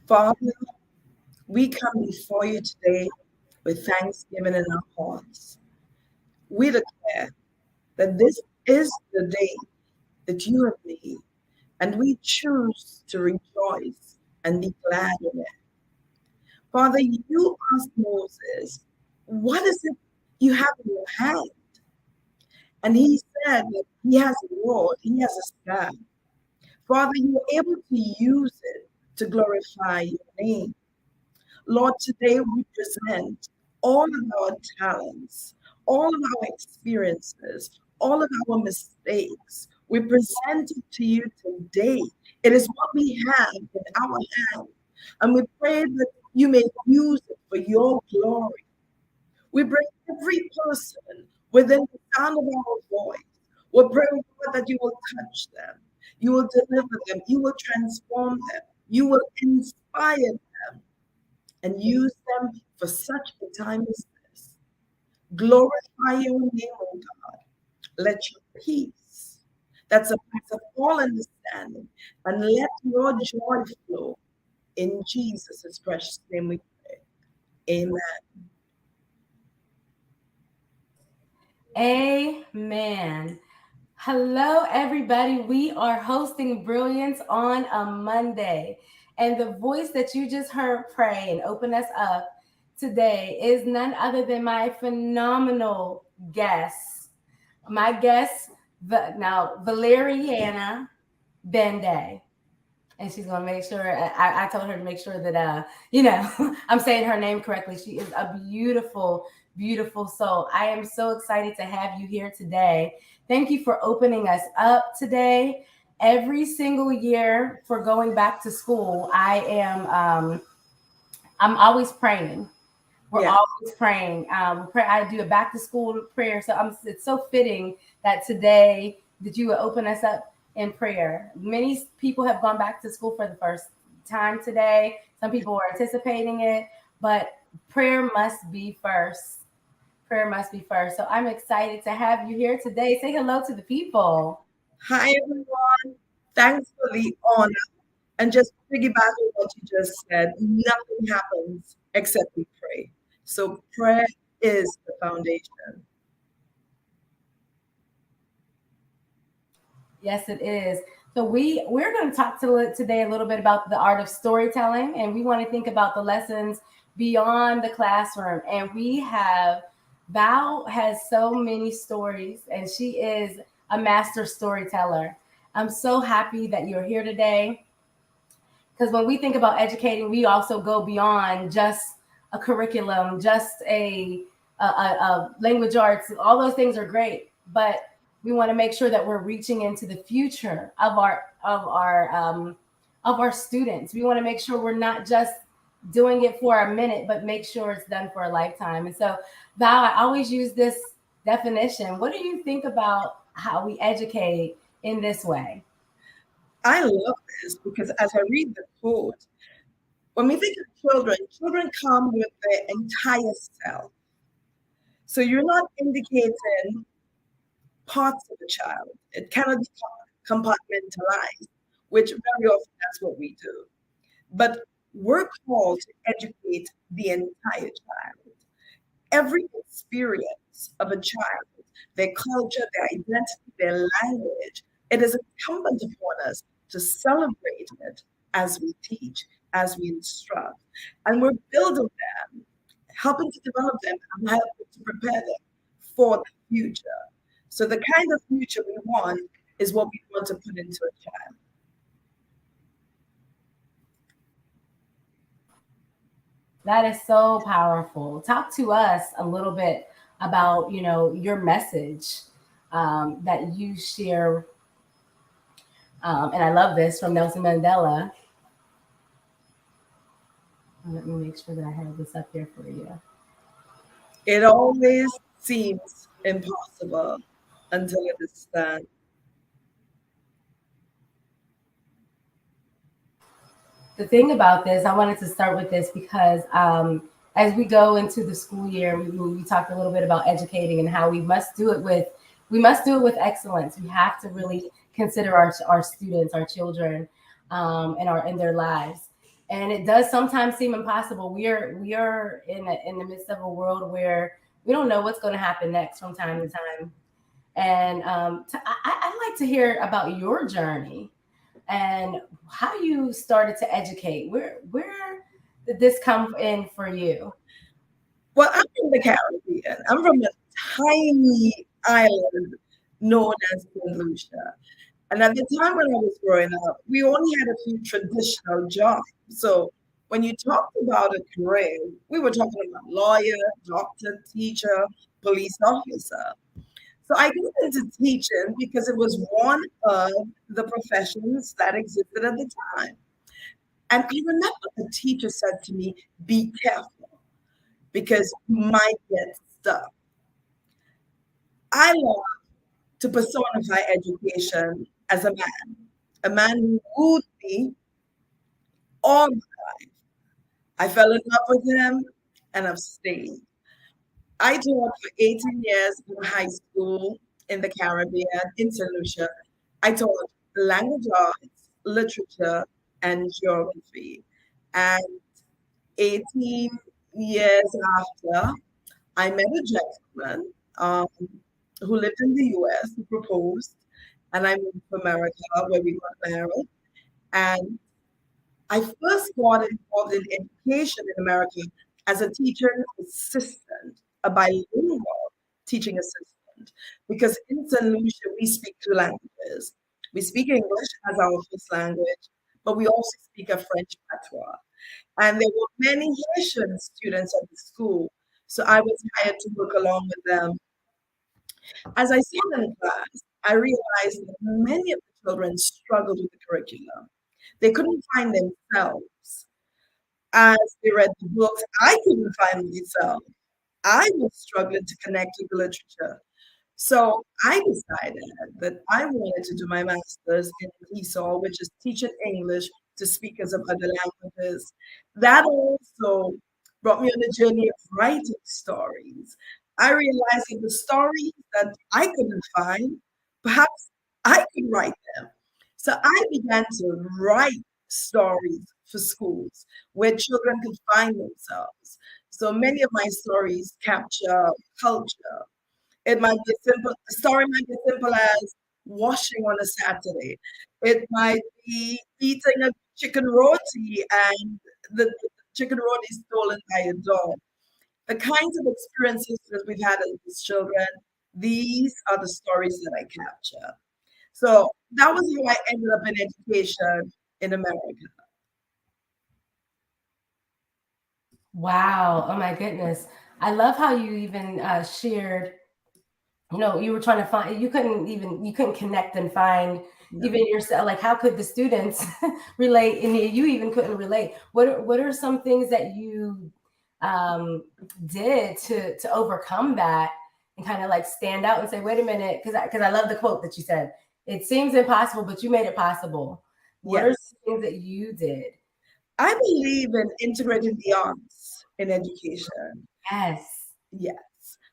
Father, we come before you today with thanksgiving in our hearts. We declare that this is the day that you have made, and we choose to rejoice and be glad in it. Father, you asked Moses, what is it you have in your hand? And he said that he has a rod, he has a staff. Father, you were able to use it to glorify your name. Lord, today we present all of our talents, all of our experiences, all of our mistakes. We present it to you today. It is what we have in our hand. And we pray that you may use it for your glory. We bring every person within the sound of our voice. We pray, Lord, that you will touch them. You will deliver them. You will transform them. You will inspire them and use them for such a time as this. Glorify your name, O God. Let your peace that surpasses all understanding and let your joy flow. In Jesus' precious name we pray. Amen. Amen. Hello, everybody. We are hosting Brilliance on a Monday. And the voice that you just heard pray and open us up today is none other than my phenomenal guest. My guest, Valeriana Bandeh. And she's gonna make sure. I told her to make sure that I'm saying her name correctly. She is a beautiful, beautiful soul. I am so excited to have you here today. Thank you for opening us up today. Every single year for going back to school, I'm always praying. We're Yeah. always praying. I do a back to school prayer, so it's so fitting that today that you would open us up in prayer. Many people have gone back to school for the first time today. Some people are anticipating it, but prayer must be first. Prayer must be first. So I'm excited to have you here today. Say hello to the people. Hi, everyone. Thanks for the honor. And just piggyback on what you just said, nothing happens except we pray. So prayer is the foundation. Yes, it is. So we're going to talk today a little bit about the art of storytelling, and we want to think about the lessons beyond the classroom. And we have Val has so many stories, and she is a master storyteller. I'm so happy that you're here today because when we think about educating, we also go beyond just a curriculum, just a language arts. All those things are great, but we want to make sure that we're reaching into the future of our students. We want to make sure we're not just doing it for a minute, but make sure it's done for a lifetime. And so, Val, I always use this definition. What do you think about how we educate in this way? I love this because as I read the quote, when we think of children, children come with their entire self. So you're not indicating parts of a child. It cannot be compartmentalized, which very often that's what we do. But we're called to educate the entire child. Every experience of a child, their culture, their identity, their language, it is incumbent upon us to celebrate it as we teach, as we instruct. And we're building them, helping to develop them, and helping to prepare them for the future. So the kind of future we want is what we want to put into a child. That is so powerful. Talk to us a little bit about, your message that you share. And I love this from Nelson Mandela. Let me make sure that I have this up here for you. It always seems impossible until it is done. The thing about this, I wanted to start with this because as we go into the school year, we talked a little bit about educating and how we must do it with excellence. We have to really consider our students, our children, and their lives. and it does sometimes seem impossible. We are in the midst of a world where we don't know what's going to happen next from time to time. And I'd like to hear about your journey and how you started to educate. Where did this come in for you? Well, I'm from the Caribbean. I'm from a tiny island known as St. Lucia. And at the time when I was growing up, we only had a few traditional jobs. So when you talked about a career, we were talking about lawyer, doctor, teacher, police officer. So I got into teaching because it was one of the professions that existed at the time. And I remember the teacher said to me, be careful because you might get stuck. I love to personify education as a man who wooed me all my life. I fell in love with him and I've stayed. I taught for 18 years in high school in the Caribbean, in St. Lucia. I taught language arts, literature, and geography. And 18 years after, I met a gentleman who lived in the US, who proposed, and I moved to America where we got married. And I first got involved in education in America as a teacher assistant, a bilingual teaching assistant, because in St. Lucia we speak two languages. We speak English as our first language, but we also speak a French patois. And there were many Haitian students at the school, so I was hired to work along with them. As I sat in class, I realized that many of the children struggled with the curriculum. They couldn't find themselves as they read the books. I couldn't find myself. I was struggling to connect with the literature. So I decided that I wanted to do my master's in TESOL, which is teaching English to speakers of other languages. That also brought me on the journey of writing stories. I realized that the stories that I couldn't find, perhaps I could write them. So I began to write stories for schools where children could find themselves. So many of my stories capture culture. It might be simple. The story might be simple as washing on a Saturday. It might be eating a chicken roti and the chicken roti stolen by a dog. The kinds of experiences that we've had as children, these are the stories that I capture. So that was how I ended up in education in America. Wow. Oh my goodness. I love how you even shared, you were trying to find, you couldn't connect and find No. even yourself. Like, how could the students relate? And you even couldn't relate. What are some things that you did to overcome that and kind of like stand out and say, wait a minute, because I love the quote that you said. It seems impossible, but you made it possible. What are Yes. some things that you did? I believe in integrating the arts in education. Yes. Yes.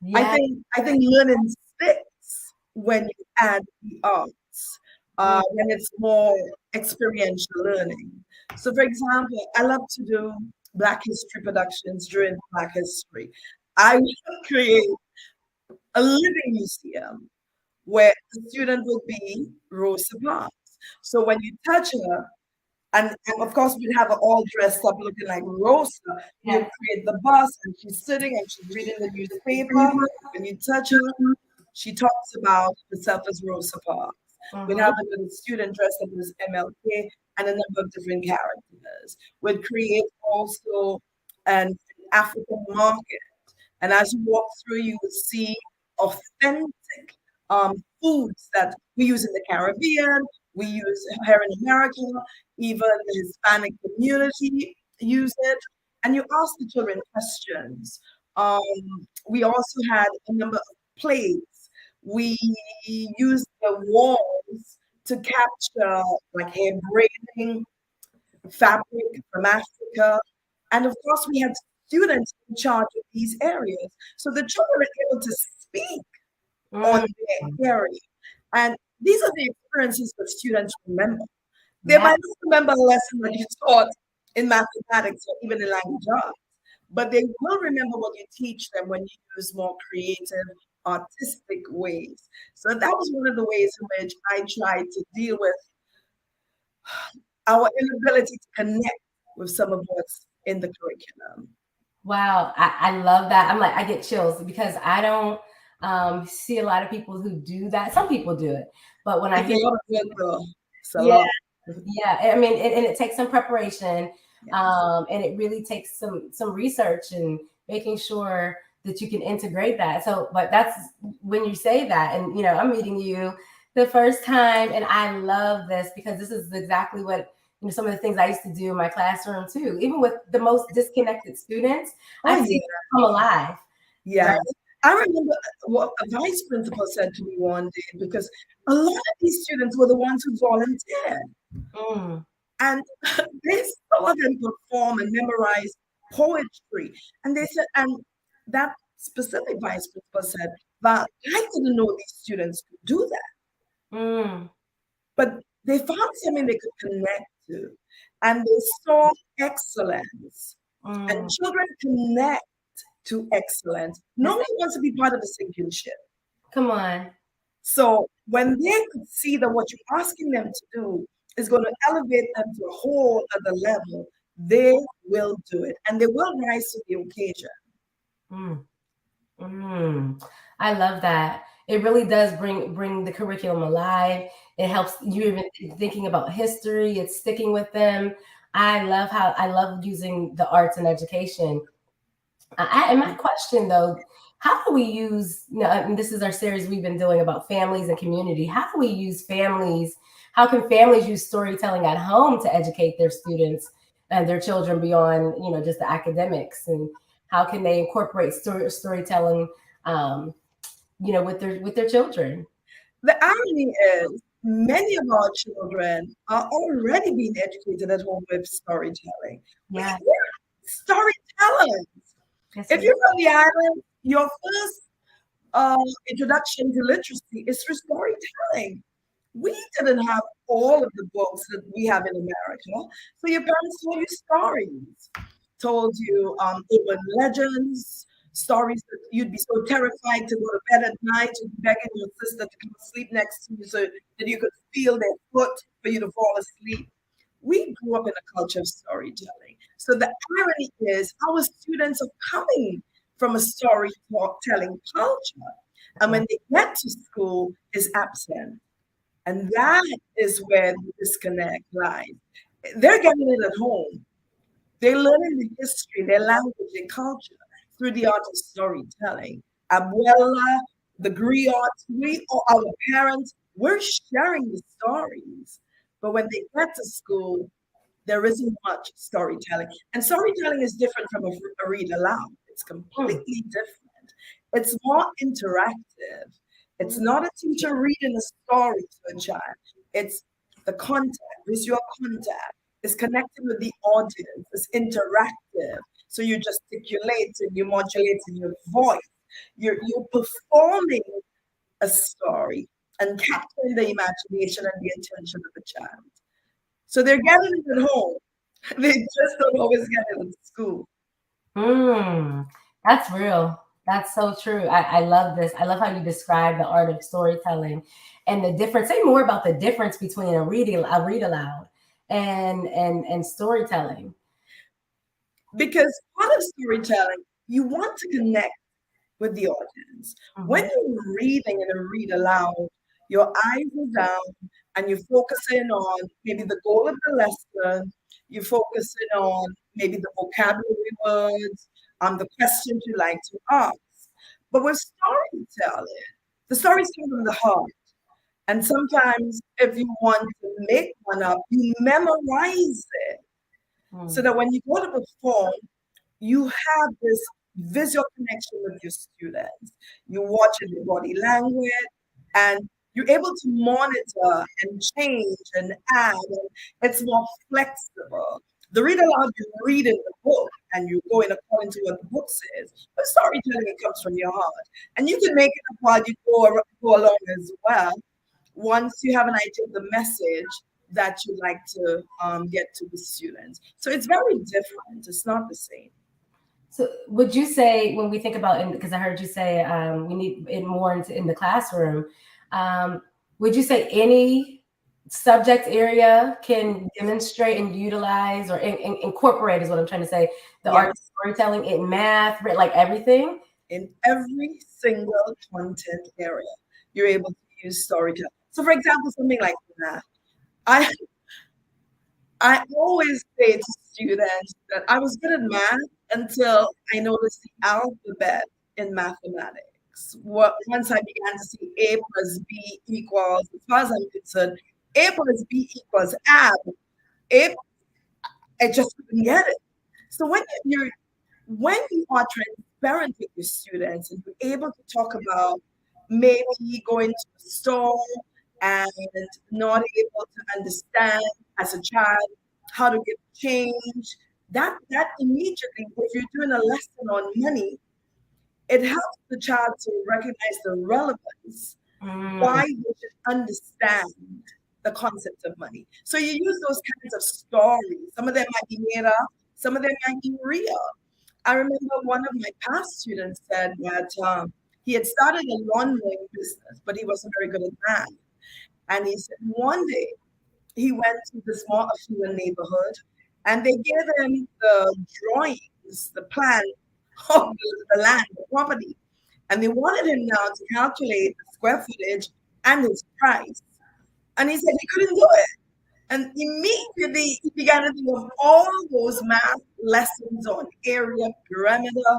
Yes. I think learning sticks when you add the arts, when it's more experiential learning. So, for example, I love to do Black History productions during Black History. I would create a living museum where the student would be Rosa Parks. So when you touch her, and of course, we'd have her all dressed up looking like Rosa. We'd Yes. create the bus, and she's sitting and she's reading the newspaper. When you touch her, she talks about herself as Rosa Parks. We'd Mm-hmm. have a little student dressed up as MLK and a number of different characters. We'd create also an African market. And as you walk through, you will see authentic foods that we use in the Caribbean, we use here in America, even the Hispanic community use it. And you ask the children questions. We also had a number of plays. We used the walls to capture like hair braiding, fabric from Africa. And of course, we had students in charge of these areas. So the children were able to speak on Mm, their area. And these are the experiences that students remember. They yeah. might not remember a lesson that you taught in mathematics or even in language arts. But they will remember what you teach them when you use more creative, artistic ways. So that was one of the ways in which I tried to deal with our inability to connect with some of what's in the curriculum. Wow, I love that. I'm like, I get chills because I don't see a lot of people who do that. Some people do it, but when I It's a hear, lot of work, though. It's a yeah, lot. yeah, I mean, and it takes some preparation, Yes. and it really takes some research and making sure that you can integrate that. So, but that's when you say that, and I'm meeting you the first time, and I love this because this is exactly what some of the things I used to do in my classroom too. Even with the most disconnected students, Oh, I see yeah. them come alive, Yes. right? I remember what a vice principal said to me one day because a lot of these students were the ones who volunteered. Mm, And they saw them perform and memorize poetry. And they said, and that specific vice principal said, "Well, I didn't know these students could do that." mm, But they found something they could connect to. And they saw excellence. And mm. children connect to excellence. No Yes, one wants to be part of a sinking ship. come on. So when they could see that what you're asking them to do is going to elevate them to a whole other level, they will do it and they will rise to the occasion. Mm. Mm, I love that. It really does bring the curriculum alive. It helps you even thinking about history. It's sticking with them. I love using the arts in education. And my question though, how do we use? And this is our series we've been doing about families and community. How do we use families? How can families use storytelling at home to educate their students and their children beyond just the academics? And how can they incorporate storytelling, um, with their children? The irony is, many of our children are already being educated at home with storytelling. Yeah, We're storytellers. yes, If we. you're from the island, your first introduction to literacy is through storytelling. We didn't have all of the books that we have in America. So your parents told you stories, told you urban legends, stories that you'd be so terrified to go to bed at night, you'd be begging your sister to come sleep next to you so that you could feel their foot for you to fall asleep. We grew up in a culture of storytelling. So the irony is our students are coming from a storytelling culture. And Yeah. when they get to school, is absent. And that is where the disconnect lies. They're getting it at home. They're learning the history, their language, their culture through the art of storytelling. Abuela, the griots, we, or our parents, we're sharing the stories. But when they get to school, there isn't much storytelling. And storytelling is different from a read aloud. It's Mm, completely different. It's more interactive. It's mm, not a teacher reading a story to a child. It's the contact, visual contact. It's connecting with the audience. It's interactive. So you gesticulate and you modulate in your voice. You're performing a story and capturing the imagination and the attention of the child. So they're getting it at home. They just don't always get it at school. mm. That's real. That's so true. I love this. I love how you describe the art of storytelling and the difference. Say more about the difference between a read aloud and storytelling. Because part of storytelling, you want to connect with the audience. When Mhm. you're reading and a read aloud, your eyes are down and you're focusing on maybe the goal of the lesson, you're focusing on maybe the vocabulary words, the questions you like to ask. But with storytelling, the stories come from the heart. And sometimes, if you want to make one up, you memorize it so Mm. that when you go to perform, you have this visual connection with your students. You watch their body language and you're able to monitor and change and add. And it's more flexible. The read aloud, you read in the book and you go in according to what the book says. But storytelling, it comes from your heart. And you can make it up while you go along as well. Once you have an idea of the message, that you like to get to the students. So it's very different. It's not the same. So, would you say when we think about, because I heard you say we need it more in the classroom, um, would you say any subject area can demonstrate and utilize or incorporate, is what I'm trying to say, the art of Yes, storytelling in math, like everything? in every single content area, you're able to use storytelling. So, for example, something like math. I I always say to students that I was good at math until I noticed the alphabet in mathematics. Once I began to see A plus B equals, as far as I'm concerned, A plus B equals ab. A, I just couldn't get it. So when you are transparent with your students and you're able to talk about maybe going to a store and not able to understand as a child how to give change, that immediately, if you're doing a lesson on money, it helps the child to recognize the relevance, Mm. why they should understand the concept of money. So you use those kinds of stories. Some of them might be made up, some of them might be real. I remember one of my past students said that he had started a lawn mowing business, but he wasn't very good at math. And he said one day he went to this more affluent neighborhood and they gave him the drawings, the plan of the land, the property. And they wanted him now to calculate the square footage and its price. And he said he couldn't do it. And immediately he began to think of all those math lessons on area, perimeter,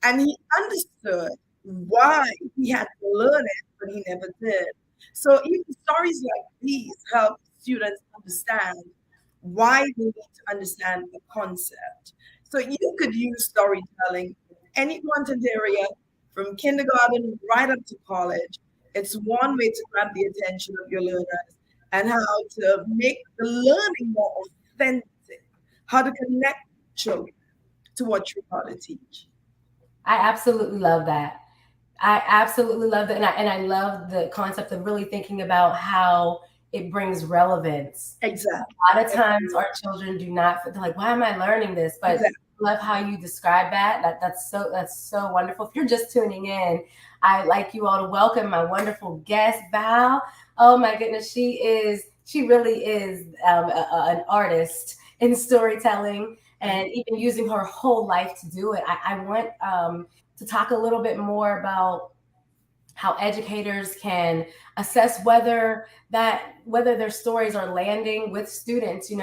and he understood why he had to learn it, but he never did. So even stories like these help students understand why they need to understand the concept. So you could use storytelling in any content area from kindergarten right up to college. It's one way to grab the attention of your learners and how to make the learning more authentic, how to connect children to what you're trying to teach. I absolutely love that. I absolutely love that, and I love the concept of really thinking about how it brings relevance. Exactly. A lot of times, our children do not. They're like, "Why am I learning this?" But Exactly. I love how you describe that. That's so wonderful. If you're just tuning in, I'd like you all to welcome my wonderful guest, Val. Oh my goodness, she really is an artist in storytelling and even using her whole life to do it. I want to talk a little bit more about how educators can assess whether their stories are landing with students, and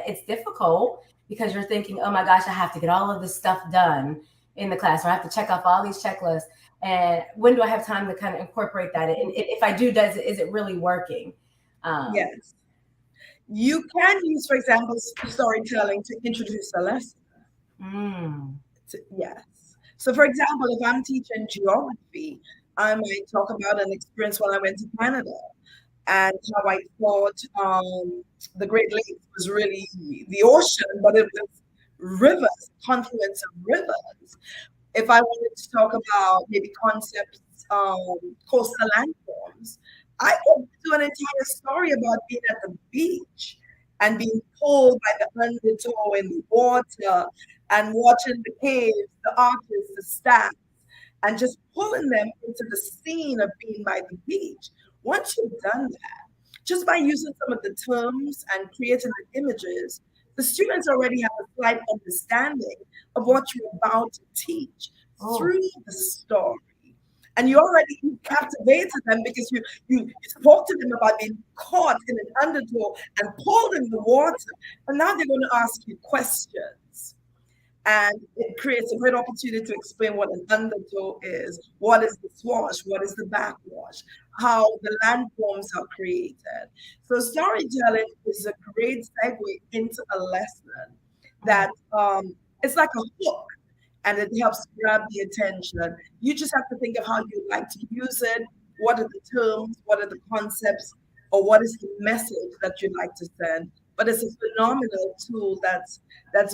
it's difficult because you're thinking, oh my gosh, I have to get all of this stuff done in the class, or I have to check off all these checklists, and when do I have time to kind of incorporate that, and if I do, is it really working? um, Yes. You can use, for example, storytelling to introduce a lesson. mm, Yes. So, for example, if I'm teaching geography, I might talk about an experience when I went to Canada and how I thought the Great Lakes was really the ocean, but it was rivers, confluence of rivers. If I wanted to talk about maybe concepts, coastal landforms, I could do an entire story about being at the beach and being pulled by the undertow in the water and watching the caves, the arches, the stacks, and just pulling them into the scene of being by the beach. Once you've done that, just by using some of the terms and creating the images, the students already have a slight understanding of what you're about to teach oh, through the story. And you already captivated them because you spoke to them about being caught in an undertow and pulled in the water. And now they're going to ask you questions. And it creates a great opportunity to explain what an undertow is, what is the swash, what is the backwash, how the landforms are created. So storytelling is a great segue into a lesson mm, that it's like a hook and it helps grab the attention. You just have to think of how you'd like to use it, what are the terms, what are the concepts, or what is the message that you'd like to send. But it's a phenomenal tool that's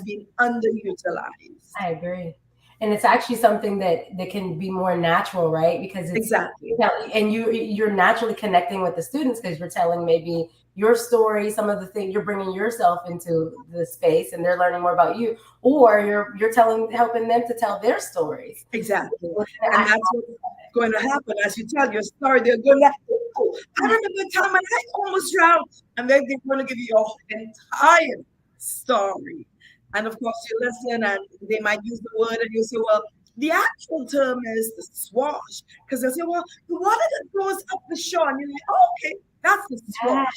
been underutilized. I agree. And it's actually something that can be more natural, right? Because it's, Exactly. and you're naturally connecting with the students because you're telling maybe your story, some of the things you're bringing yourself into the space, and they're learning more about you, or you're telling, helping them to tell their stories. Exactly. And that's what's going to happen as you tell your story. They're going to, oh, I remember a time when I almost drowned. And then they're going to give you your entire story. And of course, you listen and they might use the word and you say, well, the actual term is the swash. Because they say, well, the water that goes up the shore. And you're like, oh, okay, that's the swash.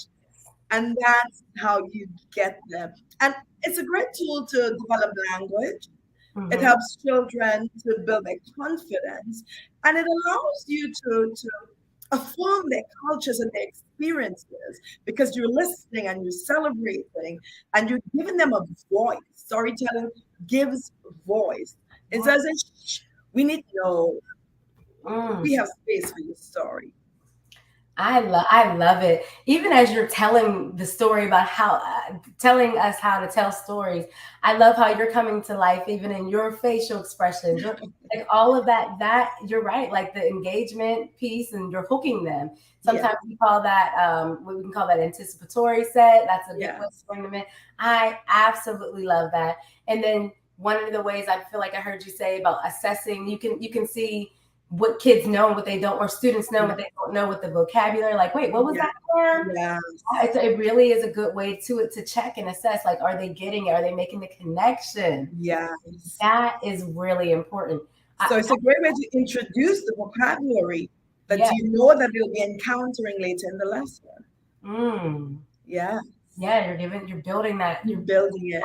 And that's how you get them. And it's a great tool to develop language. It Mm-hmm. helps children to build their confidence, and it allows you to affirm their cultures and their experiences because you're listening and you're celebrating and you're giving them a voice. Storytelling gives voice. It doesn't, shh, we need to know, Mm. we have space for your story. I love it. Even as you're telling the story about how, telling us how to tell stories, I love how you're coming to life, even in your facial expressions, like all of that. That you're right, like the engagement piece, and you're hooking them. Yeah, Sometimes we call that, we can call that anticipatory set. That's a good way to yes, bring them in. I absolutely love that. And then one of the ways I feel like I heard you say about assessing, you can see what kids know and what they don't, or students know yeah, what they don't know with the vocabulary. Like, wait, what was yeah, that term? yes, It really is a good way to check and assess. Like, are they getting it? Are they making the connection? yes. That is really important. So it's a great way to introduce the vocabulary that Yeah. you know that they'll be encountering later in the lesson. Mm. Yeah, Yeah, you're building that. you're building it.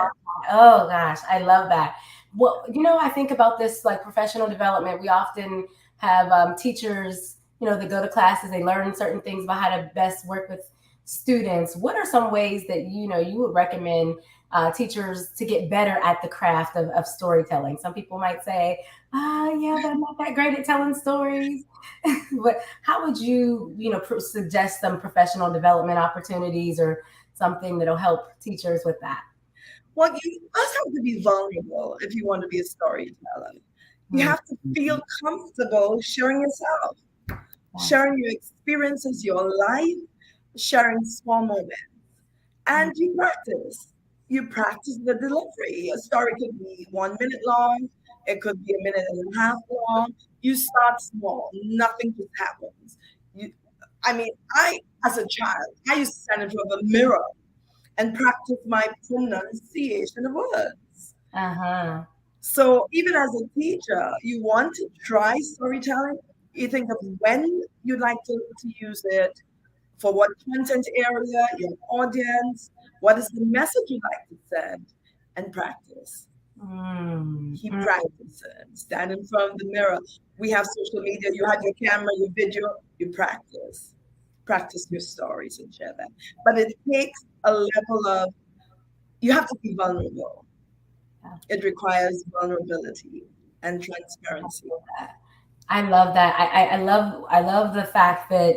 Oh gosh, I love that. Well, I think about this like professional development. We often have teachers, they go to classes, they learn certain things about how to best work with students. What are some ways that you would recommend teachers to get better at the craft of storytelling? Some people might say, yeah, but I'm not that great at telling stories. But how would suggest some professional development opportunities or something that'll help teachers with that? Well, you first have to be vulnerable if you want to be a storyteller. You Hmm. have to feel comfortable sharing yourself, sharing your experiences, your life, sharing small moments. And you practice. You practice the delivery. A story could be 1 minute long, it could be a minute and a half long. You start small, nothing just happens. You, I mean, as a child, I used to stand in front of a mirror and practice my pronunciation of words. Uh-huh. So even as a teacher, you want to try storytelling. You think of when you'd like to use it, for what content area, your audience, what is the message you'd like to send, and practice. Mm, Keep mm. practicing. Stand in front of the mirror. We have social media. You have your camera, your video. You practice. Practice your stories and share them. But it takes a level of, you have to be vulnerable. It requires vulnerability and transparency. I love that. I love the fact that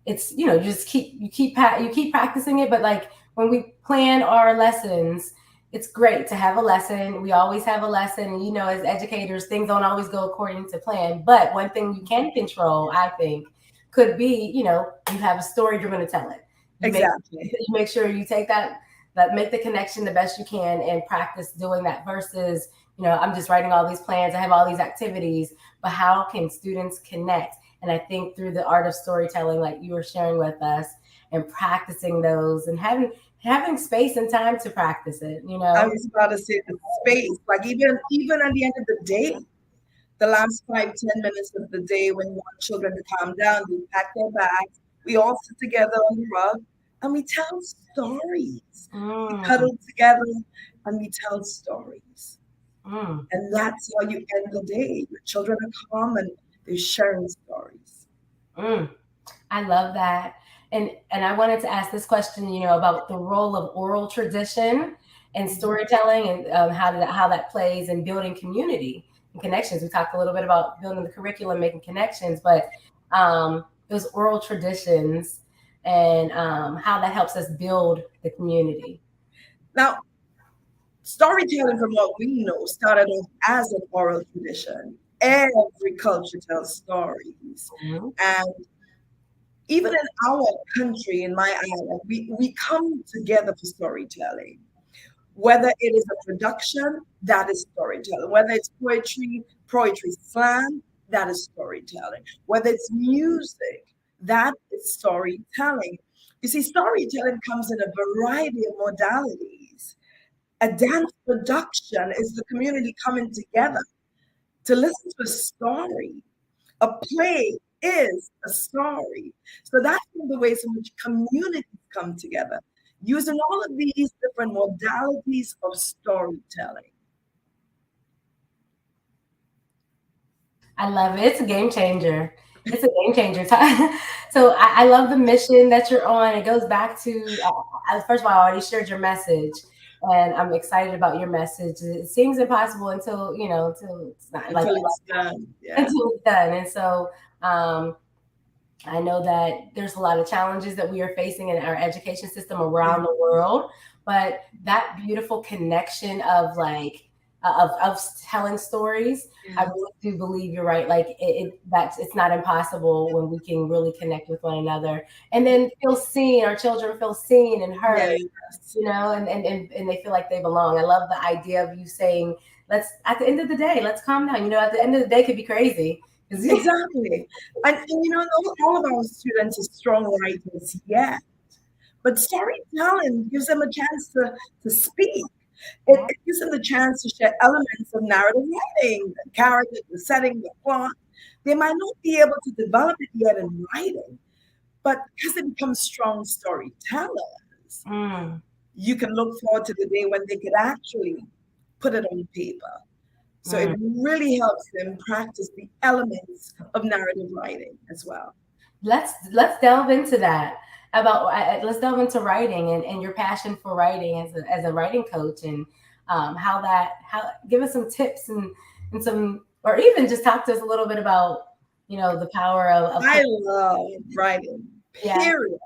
it's just you keep practicing it. But like when we plan our lessons, it's great to have a lesson. We always have a lesson, and as educators, things don't always go according to plan. But one thing you can control, I think, could be you have a story, you're going to tell it. You make Exactly. you make sure you take that make the connection the best you can and practice doing that versus I'm just writing all these plans, I have all these activities, but how can students connect? And I think through the art of storytelling, like you were sharing with us, and practicing those and having space and time to practice it, I was about to say the space, like even at the end of the day, the last 5, 10 minutes of the day when you want children to calm down, we pack their bags, we all sit together on the rug and we tell stories. We Mm, cuddle together and we tell stories. mm, And that's how you end the day. Your children are calm and they're sharing stories. mm. I love that. And I wanted to ask this question, about the role of oral tradition and Mhm. storytelling, and how that plays in building community and connections. We talked a little bit about building the curriculum, making connections, but those oral traditions and how that helps us build the community. Now, Storytelling, from what we know, started off as an oral tradition. Every culture tells stories. Mhm. And even in our country, in my island, we come together for storytelling. Whether it is a production, that is storytelling. Whether it's poetry slam, that is storytelling. Whether it's music, that is storytelling. You see, storytelling comes in a variety of modalities. A dance production is the community coming together to listen to a story. A play is a story. So that's one of the ways in which communities come together, using all of these different modalities of storytelling. I love it. It's a game changer. It's a game changer. So I love the mission that you're on. It goes back to, first of all, I already shared your message, and I'm excited about your message. It seems impossible until, until it's not like Until it's done. Yeah. until it's done. And so, um, I know that there's a lot of challenges that we are facing in our education system Yeah. around the world, but that beautiful connection of of telling stories, I Yeah. really do believe you're right. Like that's it's not impossible when we can really connect with one another and then feel seen. Our children feel seen and heard, Yes. and they feel like they belong. I love the idea of you saying, let's at the end of the day, let's calm down. At the end of the day could be crazy. 'Cause Exactly. And all of our students are strong writers, yeah. But storytelling gives them a chance to speak. It gives them the chance to share elements of narrative writing, the character, the setting, the plot. They might not be able to develop it yet in writing, but because they become strong storytellers, Mm, you can look forward to the day when they could actually put it on paper. So it mm. really helps them practice the elements of narrative writing as well. Let's delve into that about let's delve into writing and your passion for writing as a writing coach and how give us some tips and some or even just talk to us a little bit about the power of I love writing, yeah. period.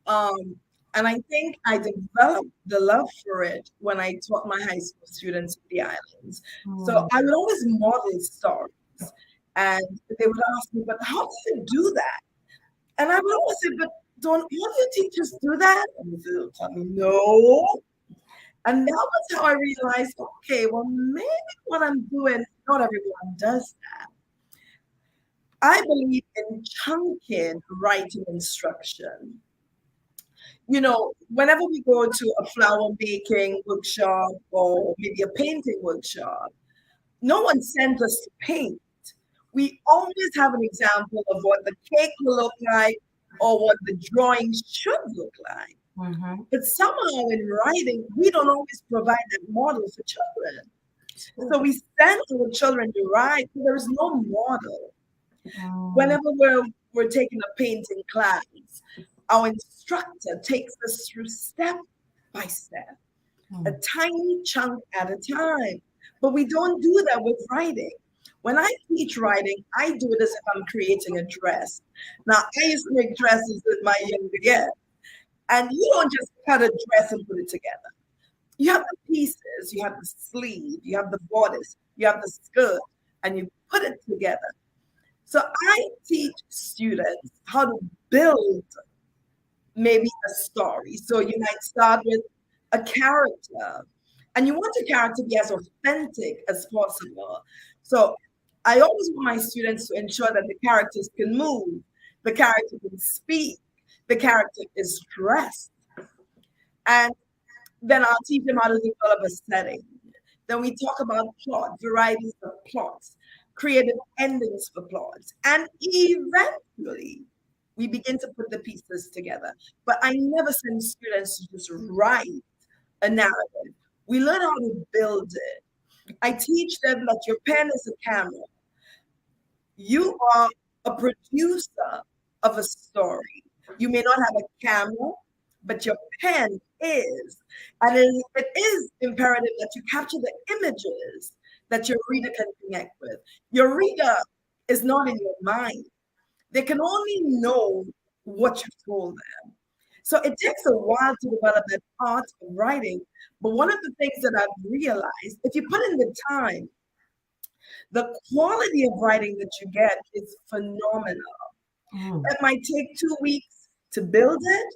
Um, and I think I developed the love for it when I taught my high school students in the islands. So Mm, I would always model stories, and they would ask me, "But how do you do that?" And I would always say, "But don't all your teachers do that?" And they would tell me, "No." And that was how I realized, okay, well, maybe what I'm doing, not everyone does that. I believe in chunking writing instruction. Whenever we go to a flower making workshop or maybe a painting workshop, no one sends us to paint. We always have an example of what the cake will look like or what the drawing should look like. mm-hmm. But somehow in writing, we don't always provide that model for children. So we send our children to write, but there's no model. Mm, Whenever we're taking a painting class, our instructor takes us through step by step, a mm, tiny chunk at a time. But we don't do that with writing. When I teach writing, I do it as if I'm creating a dress. Now, I used to make dresses with my younger years, and you don't just cut a dress and put it together. You have the pieces, you have the sleeve, you have the bodice, you have the skirt, and you put it together. So I teach students how to build maybe a story. So you might start with a character, and you want your character to be as authentic as possible. So I always want my students to ensure that the characters can move, the character can speak, the character is dressed. And then I'll teach them how to develop a setting. Then we talk about plot, varieties of plots, creative endings for plots. And eventually, we begin to put the pieces together. But I never send students to just write a narrative. We learn how to build it. I teach them that your pen is a camera. You are a producer of a story. You may not have a camera, but your pen is. And it is imperative that you capture the images that your reader can connect with. Your reader is not in your mind. They can only know what you told them. So it takes a while to develop that art of writing. But one of the things that I've realized, if you put in the time, the quality of writing that you get is phenomenal. Mm. It might take 2 weeks to build it,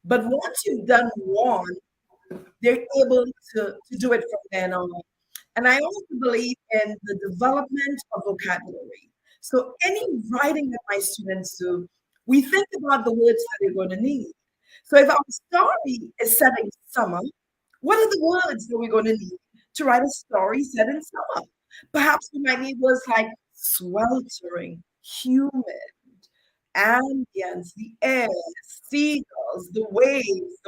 but once you've done one, they're able to do it from then on. And I also believe in the development of vocabulary. So any writing that my students do, we think about the words that they're going to need. So if our story is set in summer, what are the words that we're going to need to write a story set in summer? Perhaps we might need words like sweltering, humid, ambience, the air, seagulls, the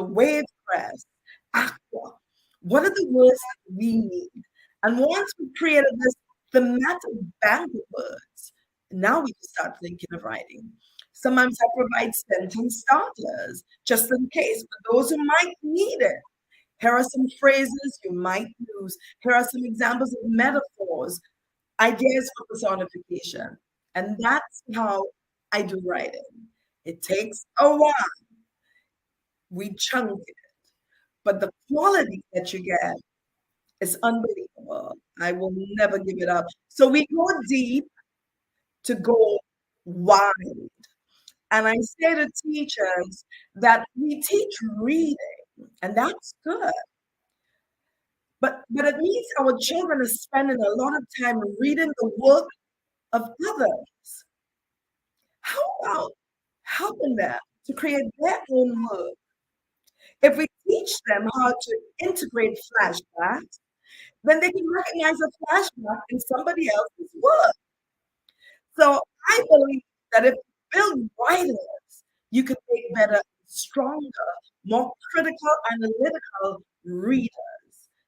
wave crest, aqua. What are the words that we need? And once we created this thematic bank of words, now we can start thinking of writing. Sometimes I provide sentence starters just in case for those who might need it. Here are some phrases you might use. Here are some examples of metaphors, ideas for personification. And that's how I do writing. It takes a while. We chunk it, but the quality that you get is unbelievable. I will never give it up. So we go deep to go wide. And I say to teachers that we teach reading, and that's good. But it means our children are spending a lot of time reading the work of others. How about helping them to create their own work? If we teach them how to integrate flashbacks, then they can recognize a flashback in somebody else's work. So I believe that if you build writers, you can make better, stronger, more critical, analytical readers.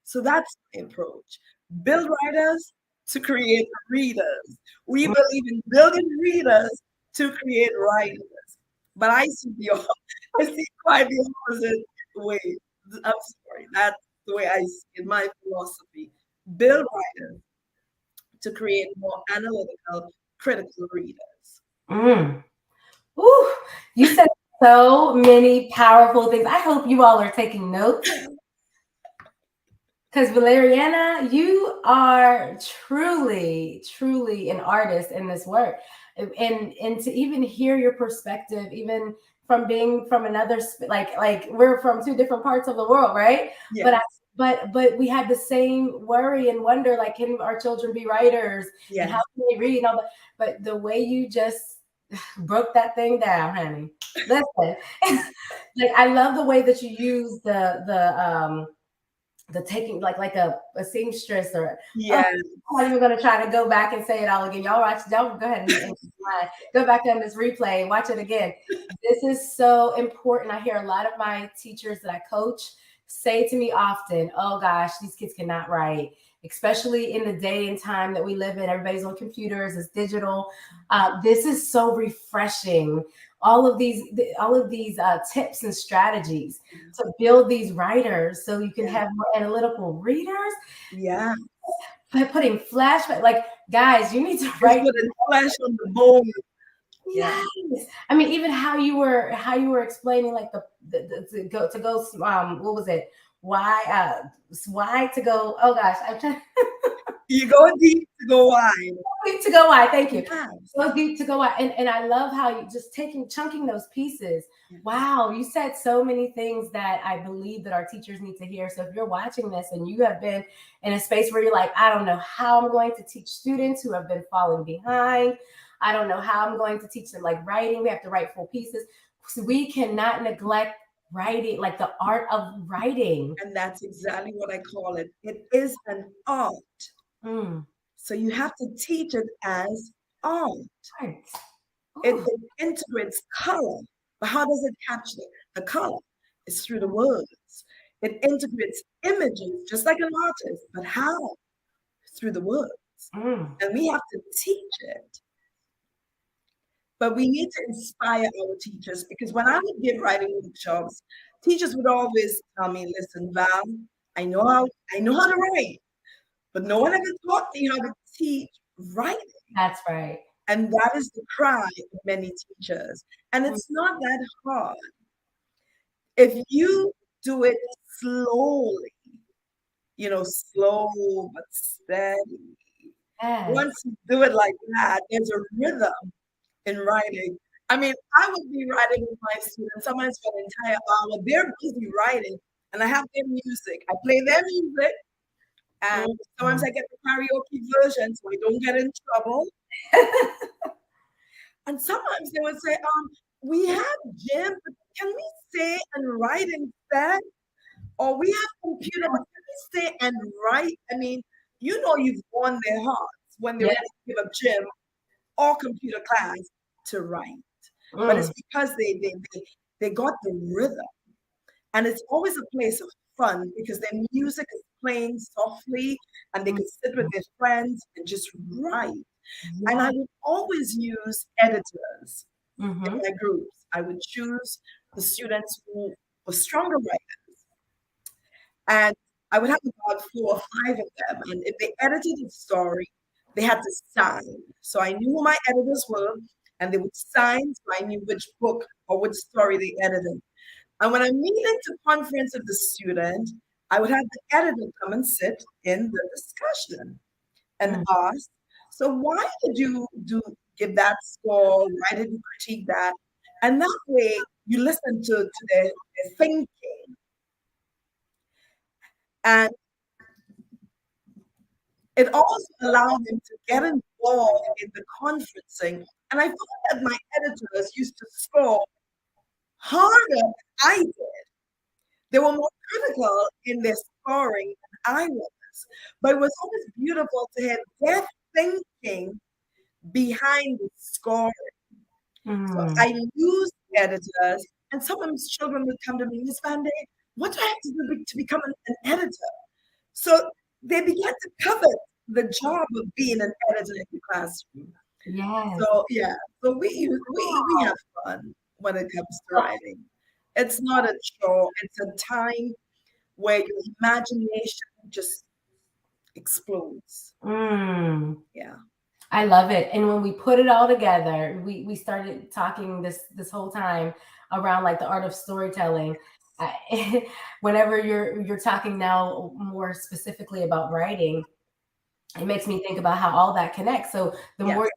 So that's my approach. Build writers to create readers. We believe in building readers to create writers. But I see I see quite the opposite way. I'm sorry. That's the way I see it, my philosophy. Build writers to create more analytical, critical readers. Mm. Ooh, you said so many powerful things. I hope you all are taking notes. Because Valeriana, you are truly, truly an artist in this work. And to even hear your perspective, even from being from another like we're from two different parts of the world, right? Yeah. But we had the same worry and wonder, like, can our children be writers? And Yeah. how can they read and all that? But the way you just broke that thing down, honey. Listen. Like, I love the way that you use the taking like a seamstress or oh, Yes. I'm not even gonna try to go back and say it all again. Y'all go ahead and go back on this replay and watch it again. This is so important. I hear a lot of my teachers that I coach say to me often, oh gosh, these kids cannot write, especially in the day and time that we live in. Everybody's on computers, it's digital. This is so refreshing. All of these tips and strategies to build these writers so you can Yeah. have more analytical readers. Yeah. By putting flashback, like, guys, you need to It's write. putting flesh on the bone. Yeah. Yes, I mean, even how you were explaining, like the to go what was it, why to go, oh gosh, I'm trying You go deep to go wide. deep to go wide. Thank you. Yes. So deep to go wide. And I love how you just chunking those pieces. Yes. Wow, you said so many things that I believe that our teachers need to hear. So if you're watching this and you have been in a space where you're like, I don't know how I'm going to teach students who have been falling behind. I don't know how I'm going to teach them, like, writing. We have to write full pieces. So we cannot neglect writing, like the art of writing. And that's exactly what I call it. It is an art. Mm, So you have to teach it as art. right. It integrates color. But how does it capture the color? It's through the words. It integrates images, just like an artist. But how? Through the words. Mm. And we have to teach it. But we need to inspire our teachers, because when I would give writing workshops, teachers would always tell me, listen, Val, I know how to write, but no one ever taught me how to teach writing. That's right. And that is the cry of many teachers. And Mm. it's not that hard. If you do it slowly, slow but steady. Yes. Once you do it like that, there's a rhythm in writing. I mean, I would be writing with my students sometimes for an entire hour. They're busy writing, and I have their music. I play their music, and sometimes I get the karaoke version so I don't get in trouble. And sometimes they would say, we have gym, but can we stay and write instead? Or we have computer, but can we stay and write? I mean, you've won their hearts when they're Yeah. ready to give up gym or computer class to write. But it's Mm. because they got the rhythm. And it's always a place of fun because their music is playing softly and they Mm. could sit with their friends and just write. And I Yeah. would always use editors in Mm-hmm. my groups. I would choose the students who were stronger writers. And I would have about 4 or 5 of them. And if they edited a story, they had to sign. So I knew who my editors were, and they would sign so I knew which book or which story they edited. And when I meet into conference with the student, I would have the editor come and sit in the discussion and Mm. ask, so why did you give that score? Why did you critique that? And that way you listen to their thinking. And it also allowed them to get involved in the conferencing. And I found that my editors used to score harder than I did. They were more critical in their scoring than I was. But it was always beautiful to have their thinking behind the scoring. So Mm. I used editors, and sometimes children would come to me, Miss Bandeh, what do I have to do to become an editor? So they began to covet the job of being an editor in the classroom. Yes. So yeah, so we have fun when it comes to writing. It's not a chore, it's a time where your imagination just explodes. Mm. Yeah. I love it. And when we put it all together, we started talking this whole time around like the art of storytelling. Whenever you're talking now more specifically about writing, it makes me think about how all that connects. So the Yes. more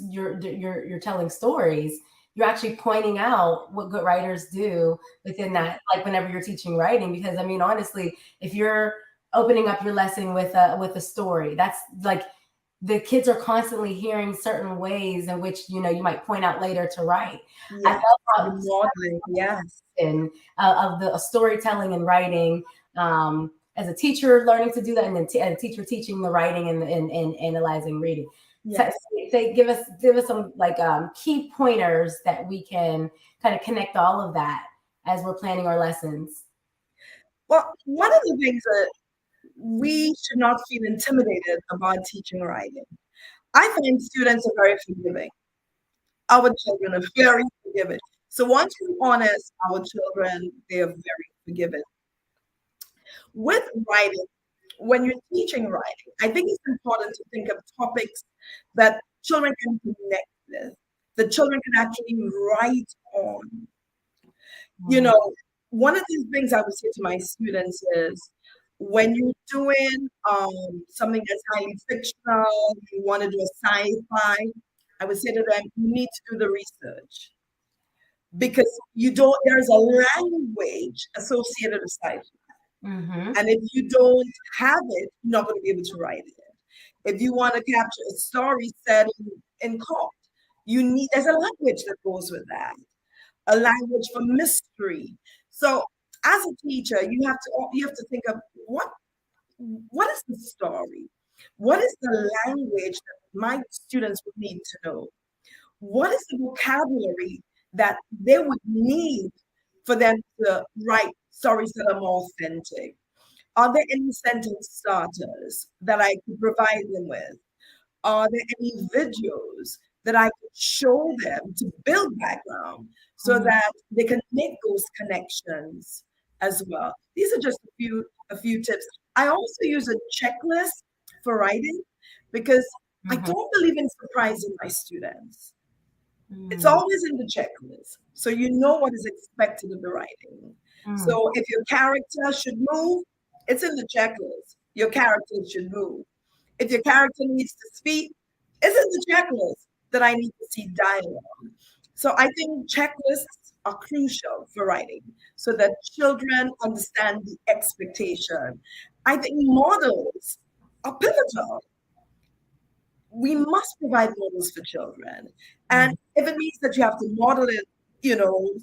you're telling stories, you're actually pointing out what good writers do within that. Like whenever you're teaching writing, because I mean, honestly, if you're opening up your lesson with a story, that's like the kids are constantly hearing certain ways in which you might point out later to write. I Yes. love The how modeling. Yes. and of the storytelling and writing, as a teacher learning to do that, and then a teacher teaching the writing and analyzing reading. So, Yes. give us some like key pointers that we can kind of connect all of that as we're planning our lessons. Well, one of the things that we should not feel intimidated about teaching writing. I find students are very forgiving. Our children are very forgiving. So once we're honest, our children, they are very forgiving. With writing, when you're teaching writing, I think it's important to think of topics that children can connect with, that children can actually write on. You Mm. know, one of the things I would say to my students is when you're doing something that's highly fictional, you want to do a sci-fi, I would say to them, you need to do the research because there's a language associated with sci-fi. Mm-hmm. And if you don't have it, you're not going to be able to write it. If you want to capture a story set in court, there's a language that goes with that, a language for mystery. So as a teacher, you have to think of what is the story? What is the language that my students would need to know? What is the vocabulary that they would need for them to write stories that are more authentic? Are there any sentence starters that I could provide them with? Are there any videos that I could show them to build background so Mm-hmm. that they can make those connections as well? These are just a few tips. I also use a checklist for writing because I Mm-hmm. don't believe in surprising my students. It's Mm. always in the checklist. So you know what is expected of the writing. Mm. So if your character should move, it's in the checklist. Your character should move. If your character needs to speak, it's in the checklist that I need to see dialogue. So I think checklists are crucial for writing so that children understand the expectation. I think models are pivotal. We must provide models for children. And Mm. if it means that you have to model it,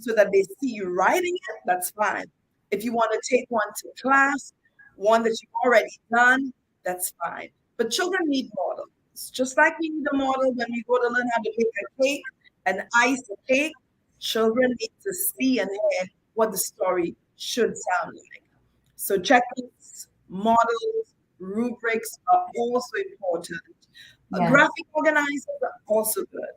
so that they see you writing it, that's fine. If you want to take one to class, one that you've already done, that's fine. But children need models. Just like we need a model when we go to learn how to make a cake and ice a cake, children need to see and hear what the story should sound like. So checklists, models, rubrics are also important. Yeah. Graphic organizers are also good.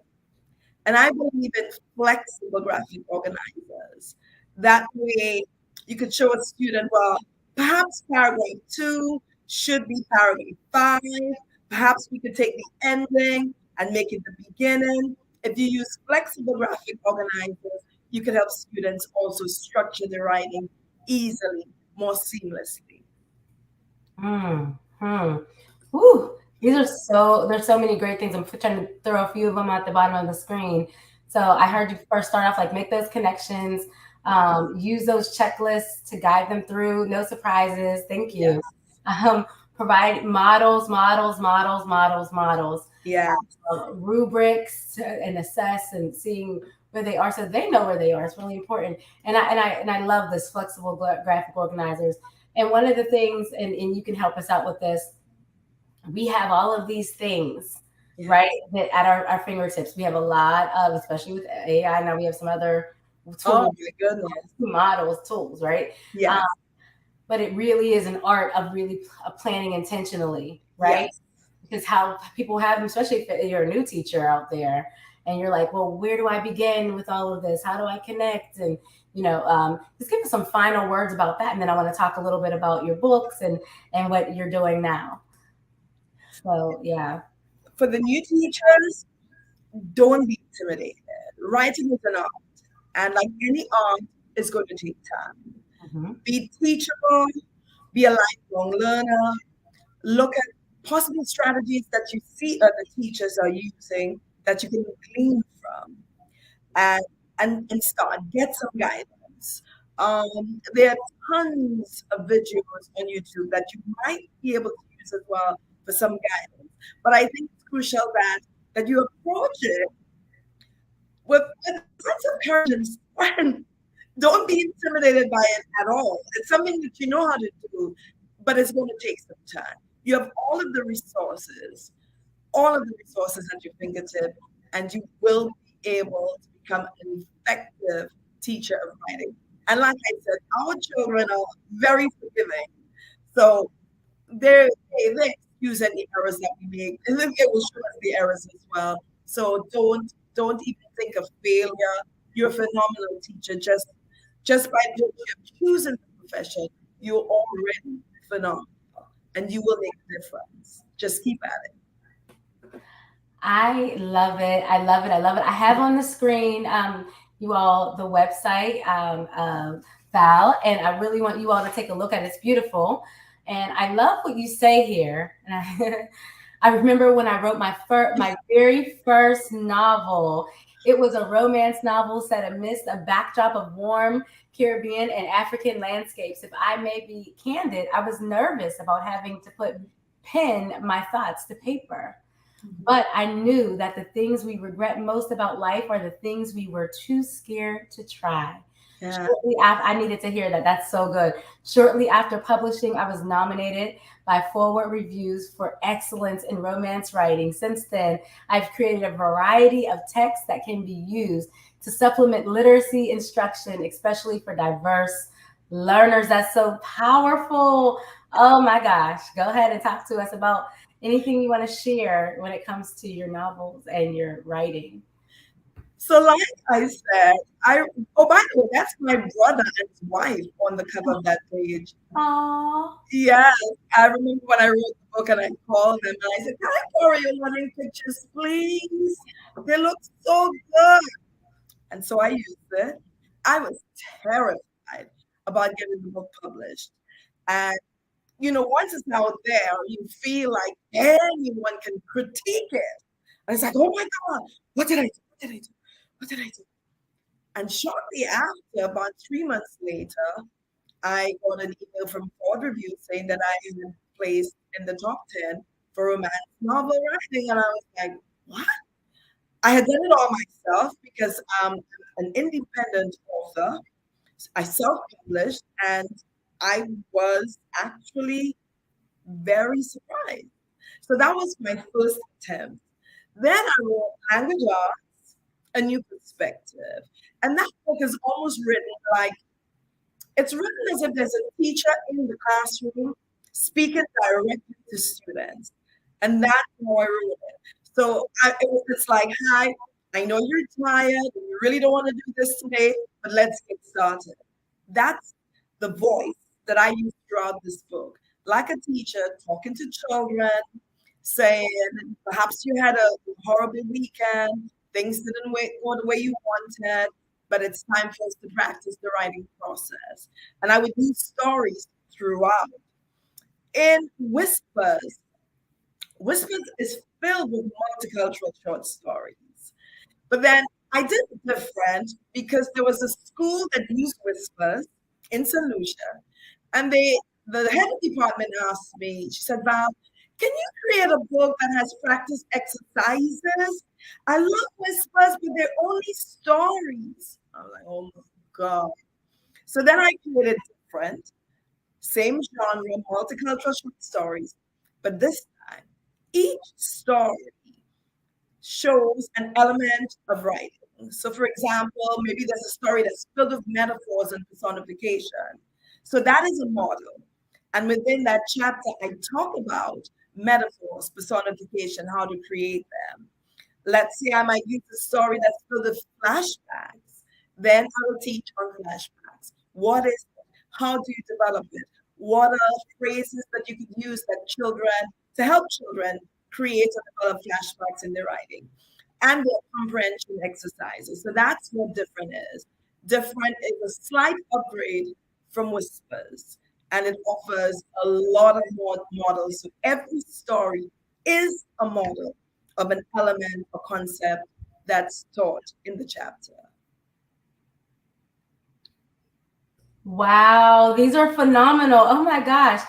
And I believe in flexible graphic organizers. That way, you could show a student, well, perhaps paragraph 2 should be paragraph 5. Perhaps we could take the ending and make it the beginning. If you use flexible graphic organizers, you could help students also structure their writing easily, more seamlessly. Mm. Hmm. Whew. There's so many great things. I'm trying to throw a few of them at the bottom of the screen. So I heard you first start off like make those connections, use those checklists to guide them through. No surprises. Thank you. Yes. Um, provide models, Yeah. rubrics and assess and seeing where they are so they know where they are. It's really important. And I love this flexible graphic organizers. And one of the things, and you can help us out with this, we have all of these things, Yeah. right, that at our fingertips. We have a lot of, especially with AI, now we have some other Oh tools, my goodness. models, tools, right? Um, Yes. but it really is an art of really planning intentionally, right? Yes. Because how people have them, especially if you're a new teacher out there and you're like, well, where do I begin with all of this? How do I connect? And, just give us some final words about that. And then I want to talk a little bit about your books and what you're doing now. So, yeah. For the new teachers, don't be intimidated. Writing is an art, and like any art, it's going to take time. Mhm. Be teachable, be a lifelong learner, look at possible strategies that you see other teachers are using that you can glean from, and and start get some guidance. There are tons of videos on YouTube that you might be able to use as well for some guidance. But I think it's crucial that you approach it with lots of courage and strength. Don't be intimidated by it at all. It's something that you know how to do, but it's going to take some time. You have all of the resources at your fingertips, and you will be able to become an effective teacher of writing. And like I said, our children are very forgiving. So they excuse any errors that we make, and then they will show us the errors as well. So don't even think of failure. You're a phenomenal teacher. Just by virtue of choosing the profession, you're already phenomenal, and you will make a difference. Just keep at it. I love it. I love it. I love it. I have on the screen, you all, the website, Val, and I really want you all to take a look at it. It's beautiful. And I love what you say here. And I remember when I wrote my very first novel. It was a romance novel set amidst a backdrop of warm Caribbean and African landscapes. If I may be candid, I was nervous about having to put pen my thoughts to paper. But I knew that the things we regret most about life are the things we were too scared to try. Yeah. Shortly after, I needed to hear that. That's so good. Shortly after publishing, I was nominated by Forward Reviews for Excellence in Romance Writing. Since then, I've created a variety of texts that can be used to supplement literacy instruction, especially for diverse learners. That's so powerful. Oh my gosh. Go ahead and talk to us about anything you want to share when it comes to your novels and your writing. So, like I said, oh, by the way, that's my brother and his wife on the cover of that page. Oh, Yes, I remember when I wrote the book and I called them and I said, "Can I borrow your wedding pictures, please? They look so good." And so I used it. I was terrified. about getting the book published. And once it's out there, you feel like anyone can critique it. And it's like, oh my God, what did I do? What did I do? What did I do? And shortly after, about 3 months later, I got an email from Ford Review saying that I had been placed in the top 10 for romance novel writing. And I was like, what? I had done it all myself because I'm an independent author. I self published and I was actually very surprised. So that was my first attempt. Then I wrote Language Arts, A New Perspective. And that book is almost written like it's written as if there's a teacher in the classroom speaking directly to students. And that's how I wrote it. So it's like, hi, I know you're tired and you really don't want to do this today, but let's get started. That's the voice that I use throughout this book. Like a teacher talking to children, saying, perhaps you had a horrible weekend, things didn't go the way you wanted, but it's time for us to practice the writing process. And I would use stories throughout. In Whispers is filled with multicultural short stories. But then I did different because there was a school that used Whispers in St. Lucia. And the head of department asked me, she said, Val, can you create a book that has practice exercises? I love Whispers, but they're only stories. I'm like, oh my God. So then I created different, same genre, multicultural short stories. But this time, each story shows an element of writing. So, for example, maybe there's a story that's filled with metaphors and personification. So, that is a model. And within that chapter, I talk about metaphors, personification, how to create them. Let's say I might use a story that's filled with flashbacks. Then I will teach on flashbacks. What is it? How do you develop it? What are phrases that you could use that to help children create or develop flashbacks in their writing? And their comprehension exercises. So that's what different is. Different is a slight upgrade from Whispers, and it offers a lot of more models. So every story is a model of an element or concept that's taught in the chapter. Wow, these are phenomenal. Oh my gosh,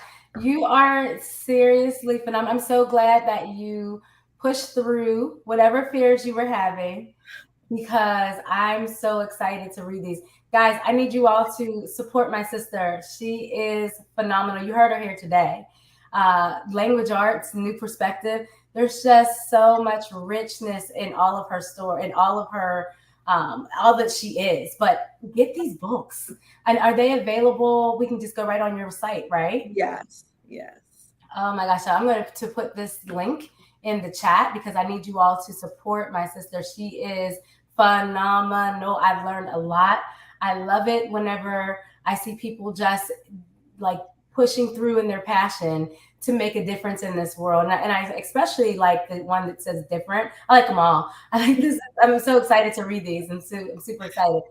you are seriously phenomenal. I'm so glad that you pushed through whatever fears you were having because I'm so excited to read these. Guys, I need you all to support my sister. She is phenomenal. You heard her here today. Language arts, new perspective. There's just so much richness in all of her story, in all of her all that she is. But get these books. And are they available? We can just go right on your site, right? Yes, yes. Oh my gosh. So I'm going to put this link in the chat because I need you all to support my sister. She is phenomenal. I've learned a lot. I love it whenever I see people just like pushing through in their passion to make a difference in this world. And I especially like the one that says different. I like them all. I like this. I'm so excited to read these. I'm super excited.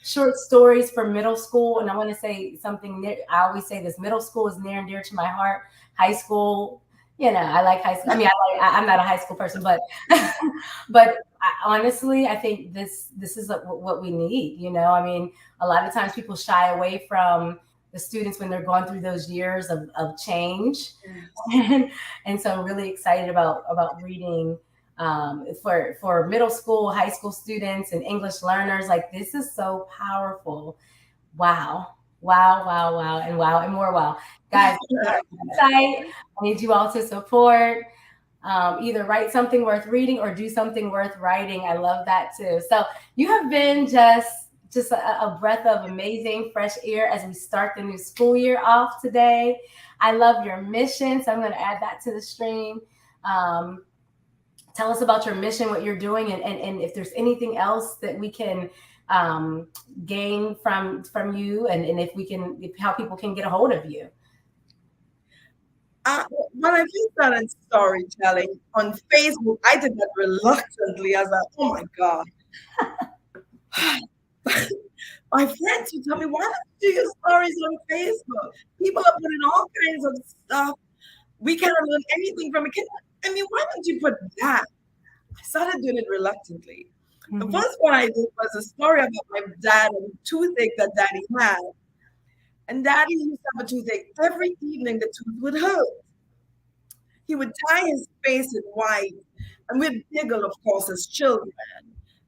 Short stories for middle school. And I want to say something near, I always say this, middle school is near and dear to my heart. High school, I like high school. I mean, I'm not a high school person, but honestly, I think this is what we need. I mean, a lot of times people shy away from the students when they're going through those years of change. And so I'm really excited about reading for middle school, high school students and English learners. Like, this is so powerful. Wow. And more wow. Guys, I need you all to support. Either write something worth reading or do something worth writing. I love that too. So you have been just a breath of amazing fresh air as we start the new school year off today. I love your mission, so I'm going to add that to the stream. Tell us about your mission, what you're doing, and if there's anything else that we can gain from you, and if how people can get a hold of you. When I first started storytelling on Facebook, I did that reluctantly. I was like, oh my God. My friends would tell me, why don't you do your stories on Facebook? People are putting all kinds of stuff. We cannot learn anything from it. I mean, why don't you put that? I started doing it reluctantly. The Mhm. first one I did was a story about my dad and toothache that daddy had. And daddy used to have a toothache. Every evening the tooth would hurt. He would tie his face in white, and we'd giggle, of course, as children.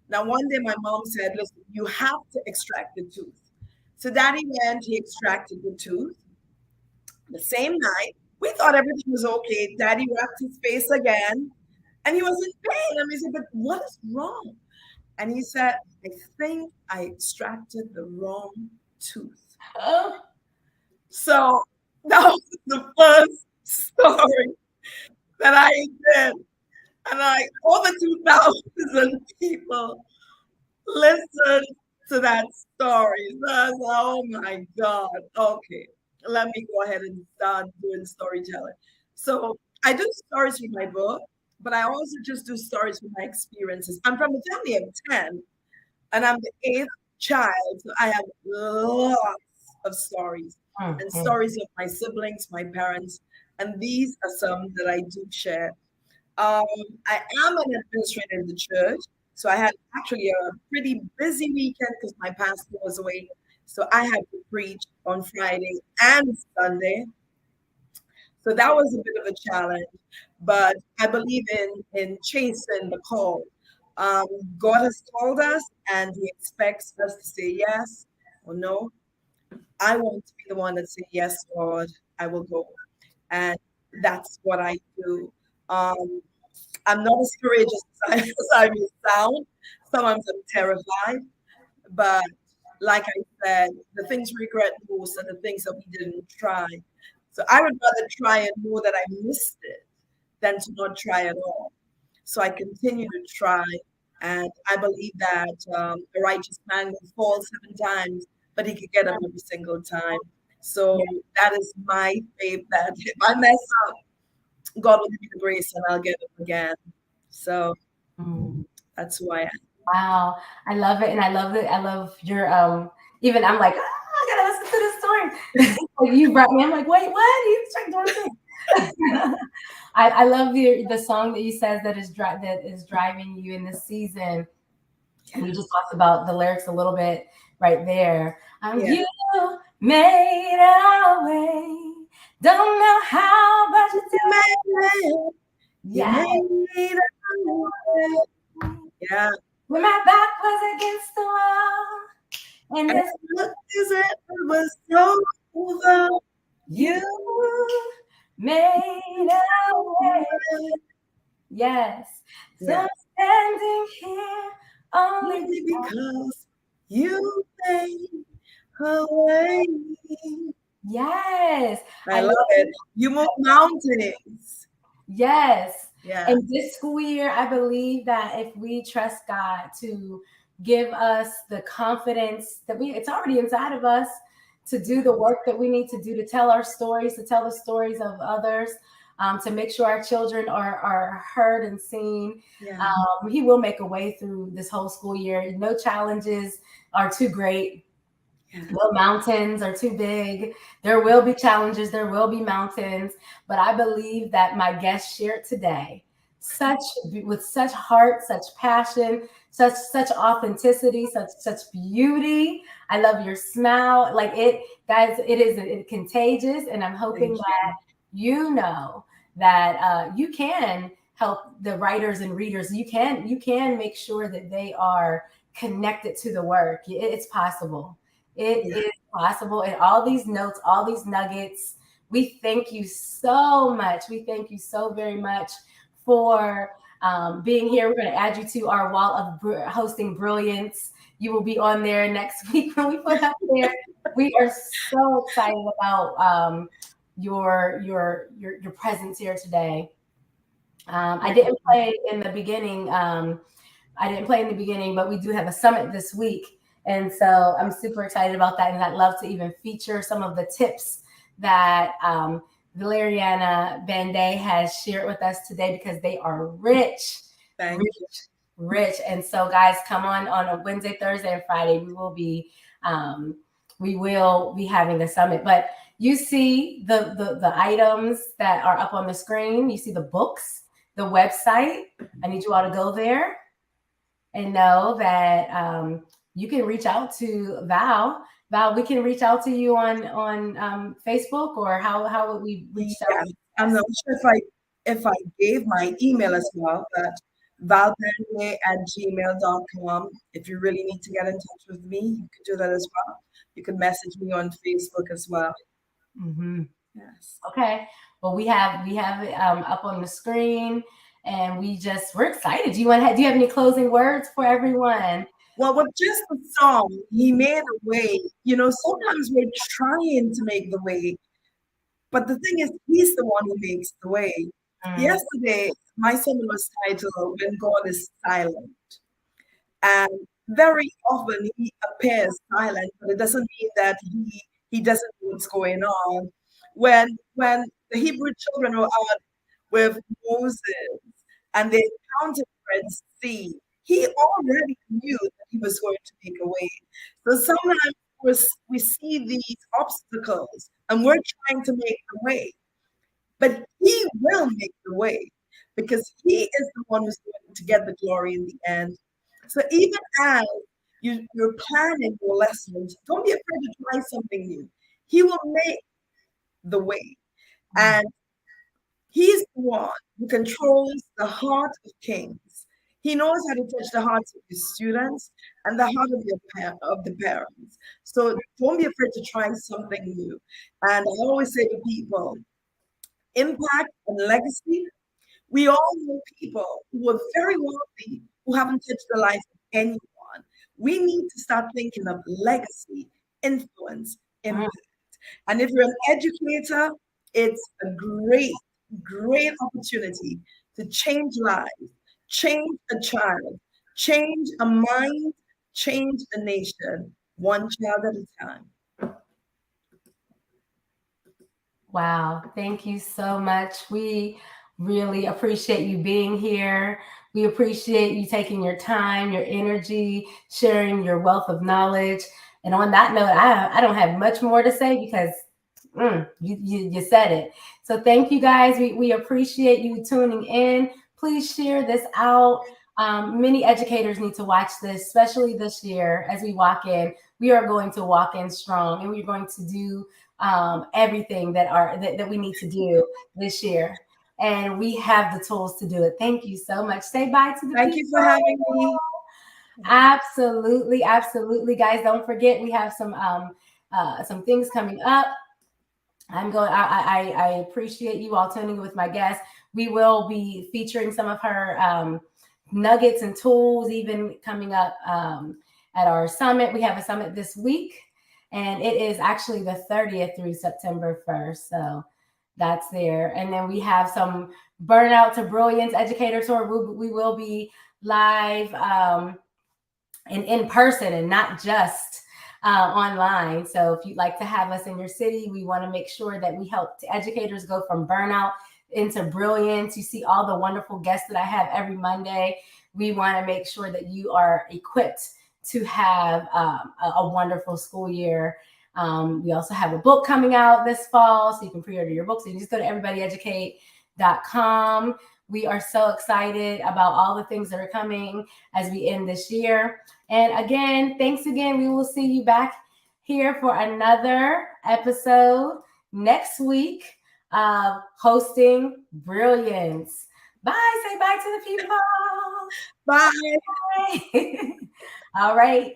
Now, one day my mom said, listen, you have to extract the tooth. So daddy went, he extracted the tooth. The same night, we thought everything was okay. Daddy wrapped his face again, and he was in pain. And we said, but what is wrong? And he said, I think I extracted the wrong tooth. Oh. So that was the first story that I did. And over 2,000 people listened to that story. So I was like, oh my God. Okay, let me go ahead and start doing storytelling. So I do stories for my book, but I also just do stories for my experiences. I'm from a family of 10, and I'm the eighth child. So I have lots of stories and Mhm. stories of my siblings, my parents, and these are some that I do share. I am an administrator in the church, so I had actually a pretty busy weekend because my pastor was away. So I had to preach on Friday and Sunday. So that was a bit of a challenge, but I believe in chasing the call. Um, God has called us, and He expects us to say yes or no. I want to be the one that say yes, Lord, I will go, and that's what I do. Um, I'm not as courageous as I may sound. Sometimes I'm terrified, but like I said, the things we regret most are the things that we didn't try. So I would rather try and know that I missed it than to not try at all. So I continue to try, and I believe that a righteous man will fall 7 times, but he could get up every single time. So that is my faith that if I mess up, God will give me the grace and I'll get up again. So Mhm. that's who I am. Wow, I love it, and I love it. I love your even I'm like, I gotta listen to this story. Like, you brought me. I'm like, wait, what? He's trying doing things. I love the song that you says that is driving you in this season. And you just Yes. talked about the lyrics a little bit right there. Yeah. You made our way. Don't know how, but you You did. made it. You Yeah. made it. Yeah. When my back was against the wall, and And this it looked as if it was so over. you You made a way. Yes. So yeah. I'm standing here only Only because, because you made a way. yes. I I love love it. it. You move mountains. Yes. Yeah. And this school year, I believe that if we trust God to give us the confidence that it's already inside of us to do the work that we need to do to tell our stories, to tell the stories of others, to make sure our children are heard and seen. Yeah. He will make a way through this whole school year. No challenges are too great. Yeah. No mountains are too big. There will be challenges, there will be mountains, but I believe that my guest shared today such with such heart, such passion, such authenticity, such beauty. I love your smile. Like it, guys, it is contagious, and I'm hoping Thank that you. you know that you can help the writers and readers. You can make sure that they are connected to the work. It's possible. It Yeah. is possible. And all these notes, all these nuggets, we thank you so much. We thank you so very much for being here. We're going to add you to our wall of hosting Brilliance. You will be on there next week when we put up there. We are so excited about your presence here today. I Thank didn't you. play in the beginning. I didn't play in the beginning, but we do have a summit this week. And so I'm super excited about that. And I'd love to even feature some of the tips that Valeriana Bandeh has shared with us today because they are rich, Thank rich, you. rich. And so, guys, come on a Wednesday, Thursday, and Friday. We will be um, we will be having the summit. But you see the items that are up on the screen. You see the books, the website. I need you all to go there and know that you can reach out to Val. Val, we can reach out to you on Facebook, or how would we reach out? Yeah, I'm not sure if I gave my email as well, but valbandeh@gmail.com. If you really need to get in touch with me, you could do that as well. You could message me on Facebook as well. Mm-hmm. Yes. Okay. Well, we have it up on the screen, and we're excited. Do you have any closing words for everyone? Well, with just the song, he made a way. Sometimes we're trying to make the way, but the thing is, he's the one who makes the way. Mm, Yesterday, my sermon was titled "When God is Silent." And very often he appears silent, but it doesn't mean that he doesn't know what's going on. When the Hebrew children were out with Moses and they encountered the Red Sea, he already knew that he was going to make a way. So sometimes we see these obstacles and we're trying to make the way, but he will make the way because he is the one who's going to get the glory in the end. So even as you're planning your lessons, don't be afraid to try something new. He will make the way. mm, And he's the one who controls the heart of kings. He knows how to touch the hearts of his students and the heart of of the parents. So don't be afraid to try something new. And I always say to people, impact and legacy. We all know people who are very wealthy who haven't touched the life of anyone. We need to start thinking of legacy, influence, mm. impact. And if you're an educator, it's a great, great opportunity to change lives, change a child, change a mind, change a nation, one child at a time. Wow. Thank you so much. We really appreciate you being here. We appreciate you taking your time, your energy, sharing your wealth of knowledge. And on that note, I don't have much more to say because you said it. So thank you guys. We appreciate you tuning in. Please share this out. Many educators need to watch this, especially this year as we walk in. We are going to walk in strong, and we're going to do everything that we need to do this year. And we have the tools to do it. Thank you so much. Say bye to the Thank you people. for having me. Absolutely, absolutely, guys. Don't forget we have some things coming up. I appreciate you all tuning in with my guest. We will be featuring some of her nuggets and tools, even coming up at our summit. We have a summit this week, and it is actually the 30th through September 1st. So that's there. And then we have some Burnout to Brilliance Educator Tour. We will be live and in person and not just online. So if you'd like to have us in your city, we want to make sure that we help educators go from burnout into brilliance. You see all the wonderful guests that I have every Monday. We want to make sure that you are equipped to have a wonderful school year. We also have a book coming out this fall, so you can pre-order your book. So you just go to everybodyeducate.com. We are so excited about all the things that are coming as we end this year. And again, thanks again. We will see you back here for another episode next week of hosting Brilliance. Bye. Say bye to the people. Bye. Bye. All right.